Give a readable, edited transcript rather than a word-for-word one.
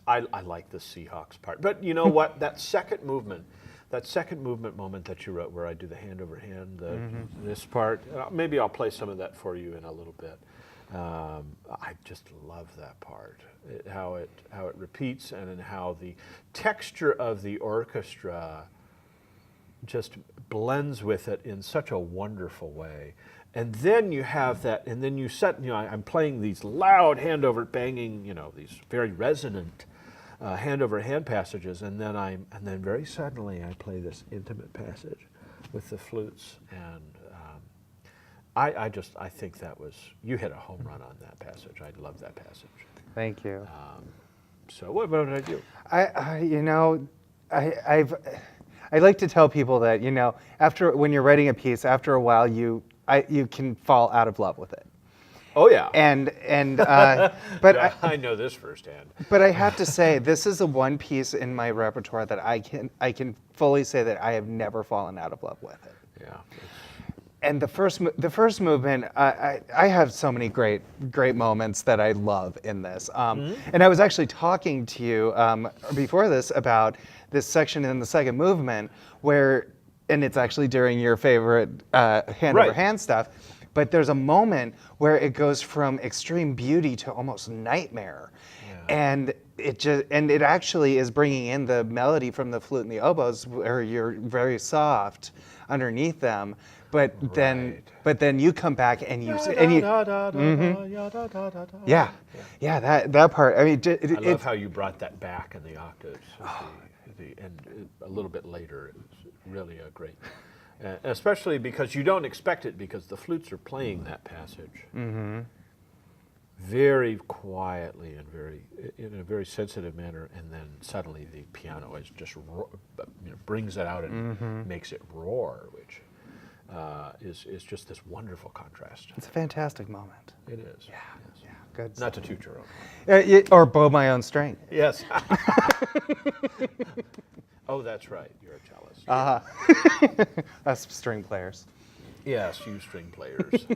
I like the Seahawks part, but you know what? That second movement moment that you wrote, where I do the hand over hand, this part. Maybe I'll play some of that for you in a little bit. I just love that part, how it repeats, and in how the texture of the orchestra just blends with it in such a wonderful way. And then you have that, and then you set, I'm playing these loud hand over banging, these very resonant hand over hand passages, and then very suddenly I play this intimate passage with the flutes, and I think that was, you hit a home run on that passage. I love that passage. Thank you. So what did I do? I like to tell people that, when you're writing a piece, after a while you can fall out of love with it. Oh yeah. But I know this firsthand. But I have to say, this is the one piece in my repertoire that I can fully say that I have never fallen out of love with it. Yeah. And the first movement, I have so many great moments that I love in this. And I was actually talking to you before this about this section in the second movement and it's actually during your favorite hand over hand stuff, but there's a moment where it goes from extreme beauty to almost nightmare. Yeah. And it actually is bringing in the melody from the flute and the oboes, where you're very soft underneath them. But then you come back and you that part. I mean, I love how you brought that back in the octaves, and a little bit later. It was really a great, especially because you don't expect it, because the flutes are playing that passage very quietly and in a very sensitive manner, and then suddenly the piano is just brings it out and makes it roar, which. Is just this wonderful contrast. It's a fantastic moment. It is. Yeah, yes. Yeah, good. Not to toot your own. Or bow my own string. Yes. Oh, that's right. You're a cellist. Us string players. Yes, you string players.